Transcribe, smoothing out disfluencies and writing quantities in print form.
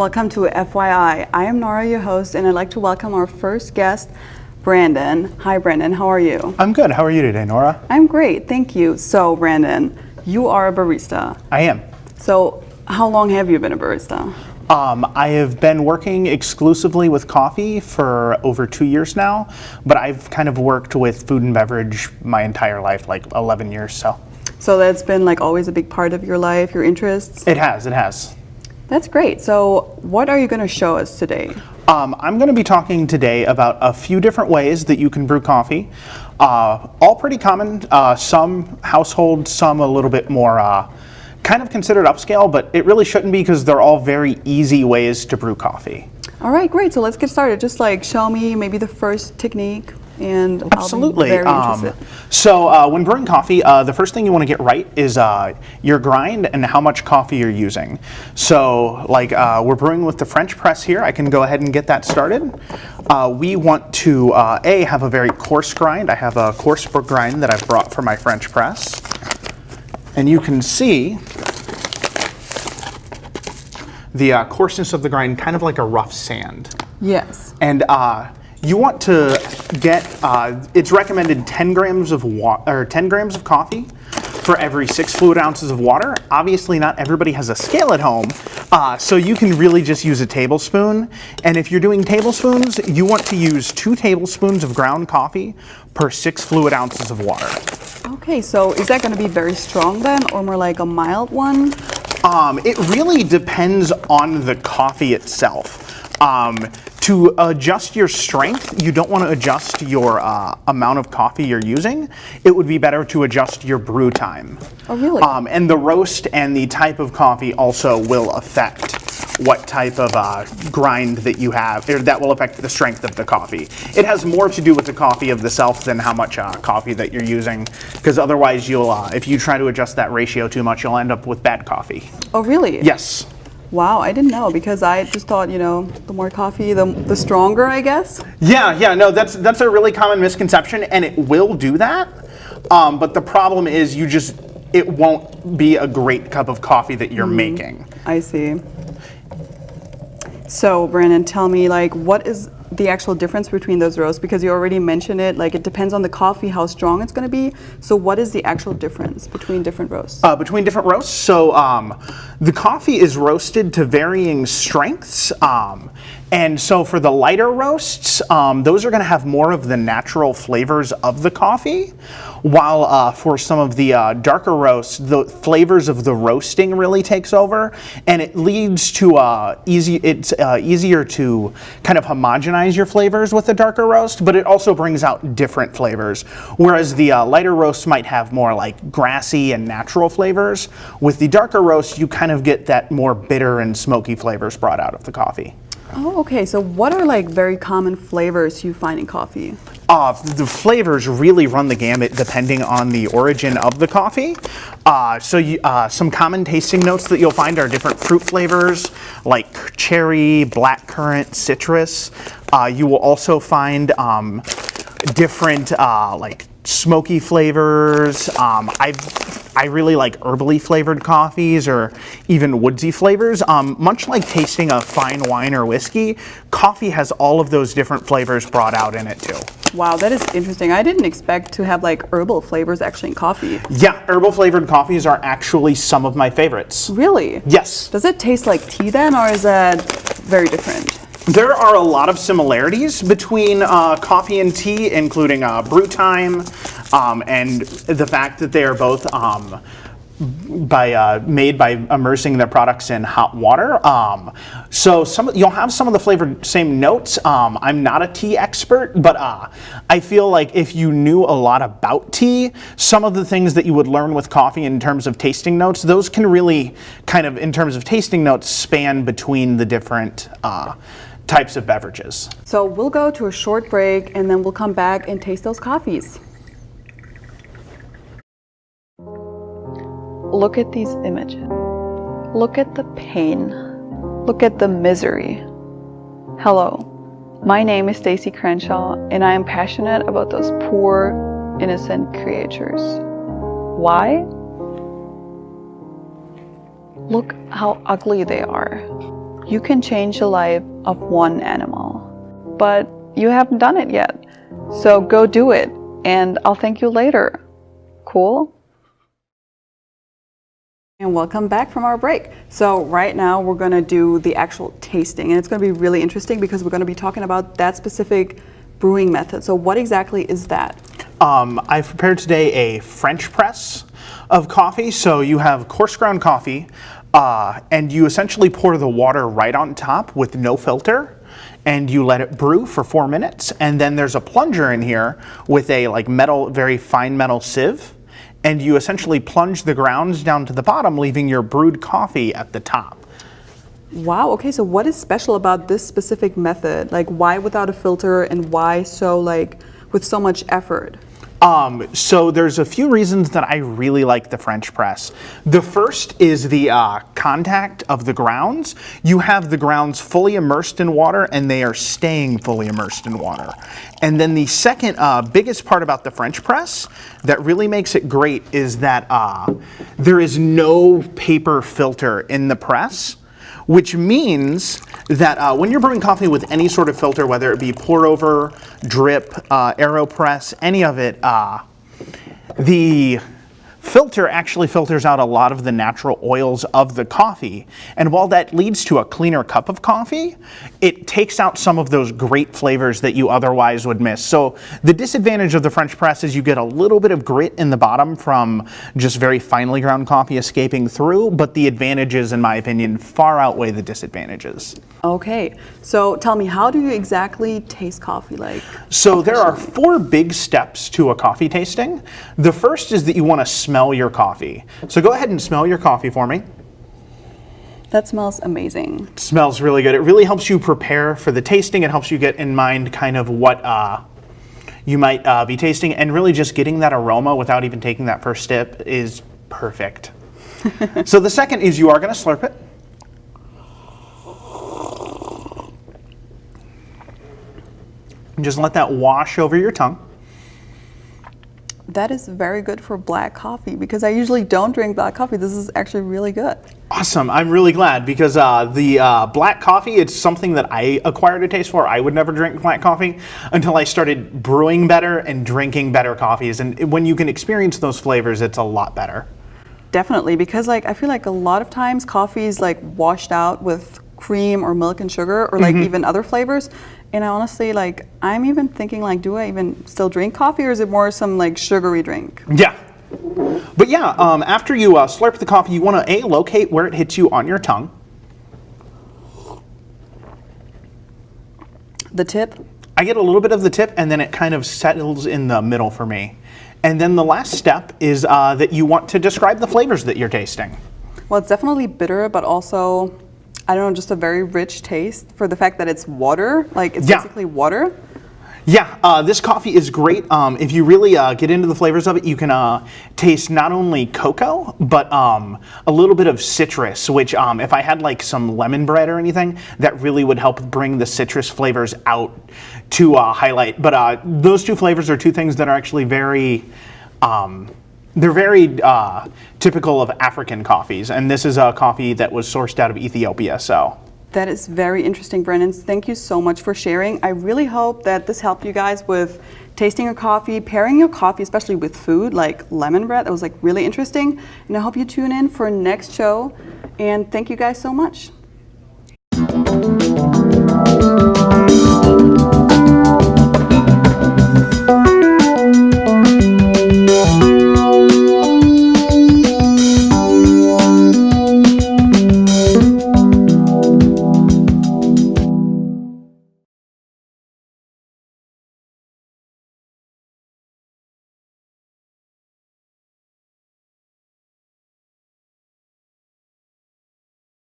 Welcome to FYI. I am Nora, your host, and I'd like to welcome our first guest, Brandon. Hi, Brandon. How are you? I'm good. How are you today, Nora? I'm great. Thank you. So, Brandon, you are a barista. I am. So, how long have you been a barista? I have been working exclusively with coffee for over 2 years now, but I've kind of worked with food and beverage my entire life, like 11 years. So that's been like always a big part of your life, your interests? It has. That's great. So what are you going to show us today? I'm going to be talking today about a few different ways that you can brew coffee. All pretty common, some household, some a little bit more kind of considered upscale, but it really shouldn't be because they're all very easy ways to brew coffee. All right, great. So let's get started. Just like show me maybe the first technique, and Absolutely. I'll be very interested. So when brewing coffee, the first thing you want to get right is your grind and how much coffee you're using. So like we're brewing with the French press here. I can go ahead and get that started. We want to have a very coarse grind. I have a coarse grind that I've brought for my French press. And you can see the coarseness of the grind, kind of like a rough sand. Yes. And you want to get, it's recommended 10 grams of 10 grams of coffee for every 6 fluid ounces of water. Obviously not everybody has a scale at home, so you can really just use a tablespoon. And if you're doing tablespoons, you want to use 2 tablespoons of ground coffee per 6 fluid ounces of water. Okay, so is that going to be very strong then, or more like a mild one? It really depends on the coffee itself. To adjust your strength, you don't want to adjust your amount of coffee you're using. It would be better to adjust your brew time. Oh, really? And the roast and the type of coffee also will affect what type of grind that you have, or that will affect the strength of the coffee. It has more to do with the coffee of the self than how much coffee that you're using, because otherwise you'll, if you try to adjust that ratio too much, you'll end up with bad coffee. Oh, really? Yes. Wow, I didn't know, because I just thought, you know, the more coffee, the stronger, I guess. Yeah, no, that's a really common misconception, and it will do that. But the problem is it won't be a great cup of coffee that you're making. I see. So, Brandon, tell me, like, what is the actual difference between those roasts? Because you already mentioned it, like, it depends on the coffee, how strong it's going to be. So what is the actual difference between different roasts? Between different roasts? So the coffee is roasted to varying strengths. And so for the lighter roasts, those are going to have more of the natural flavors of the coffee, while for some of the darker roasts, the flavors of the roasting really takes over, and it leads to easier to kind of homogenize your flavors with the darker roast, but it also brings out different flavors. Whereas the lighter roasts might have more like grassy and natural flavors. With the darker roast, you kind of get that more bitter and smoky flavors brought out of the coffee. Oh, okay. So what are like very common flavors you find in coffee? The flavors really run the gamut depending on the origin of the coffee. Some common tasting notes that you'll find are different fruit flavors like cherry, blackcurrant, citrus. You will also find different like smoky flavors. I really like herbally flavored coffees or even woodsy flavors. Much like tasting a fine wine or whiskey, coffee has all of those different flavors brought out in it too. Wow, that is interesting. I didn't expect to have like herbal flavors actually in coffee. Yeah, herbal flavored coffees are actually some of my favorites. Really? Yes. Does it taste like tea then, or is that very different? There are a lot of similarities between coffee and tea, including brew time, and the fact that they are both made by immersing their products in hot water. So you'll have some of the flavored same notes. I'm not a tea expert, but I feel like if you knew a lot about tea, some of the things that you would learn with coffee in terms of tasting notes, those can really kind of, in terms of tasting notes, span between the different types of beverages. So we'll go to a short break and then we'll come back and taste those coffees. Look at these images. Look at the pain. Look at the misery. Hello, my name is Stacy Crenshaw and I am passionate about those poor, innocent creatures. Why? Look how ugly they are. you can change the life of one animal. But you haven't done it yet. So go do it, and I'll thank you later. Cool? And welcome back from our break. So right now we're going to do the actual tasting, and it's going to be really interesting because we're going to be talking about that specific brewing method. So what exactly is that? I've prepared today a French press of coffee. So you have coarse ground coffee, and you essentially pour the water right on top with no filter, and you let it brew for 4 minutes. And then there's a plunger in here with a very fine metal sieve, and you essentially plunge the grounds down to the bottom, leaving your brewed coffee at the top. Wow, okay, so what is special about this specific method? Like, why without a filter, and why so with so much effort? So there's a few reasons that I really like the French press. The first is the contact of the grounds. You have the grounds fully immersed in water, and they are staying fully immersed in water. And then the second biggest part about the French press that really makes it great is that there is no paper filter in the press, which means that when you're brewing coffee with any sort of filter, whether it be pour over, drip, AeroPress, any of it, the filter actually filters out a lot of the natural oils of the coffee. And while that leads to a cleaner cup of coffee, it takes out some of those great flavors that you otherwise would miss. So the disadvantage of the French press is you get a little bit of grit in the bottom from just very finely ground coffee escaping through, but the advantages, in my opinion, far outweigh the disadvantages. Okay, so tell me, how do you exactly taste coffee So there are 4 big steps to a coffee tasting. The first is that you want to smell your coffee. So go ahead and smell your coffee for me. That smells amazing. It smells really good. It really helps you prepare for the tasting. It helps you get in mind kind of what you might be tasting, and really just getting that aroma without even taking that first step is perfect. So the second is you are going to slurp it. And just let that wash over your tongue. That is very good for black coffee, because I usually don't drink black coffee. This is actually really good. Awesome. I'm really glad, because the black coffee, it's something that I acquired a taste for. I would never drink black coffee until I started brewing better and drinking better coffees. And when you can experience those flavors, it's a lot better. Definitely, because I feel like a lot of times coffee is washed out with cream or milk and sugar, or even other flavors. And I honestly, I'm even thinking, do I even still drink coffee, or is it more some sugary drink? Yeah. But yeah, after you slurp the coffee, you want to locate where it hits you on your tongue. The tip? I get a little bit of the tip, and then it kind of settles in the middle for me. And then the last step is that you want to describe the flavors that you're tasting. Well, it's definitely bitter, but also, I don't know, just a very rich taste for the fact that it's water. It's basically water. Yeah, this coffee is great. If you really get into the flavors of it, you can taste not only cocoa, but a little bit of citrus, which if I had some lemon bread or anything, that really would help bring the citrus flavors out to highlight. But those 2 flavors are 2 things that are actually very, they're very typical of African coffees. And this is a coffee that was sourced out of Ethiopia, so. That is very interesting, Brennan. Thank you so much for sharing. I really hope that this helped you guys with tasting your coffee, pairing your coffee, especially with food like lemon bread. That was really interesting. And I hope you tune in for next show. And thank you guys so much.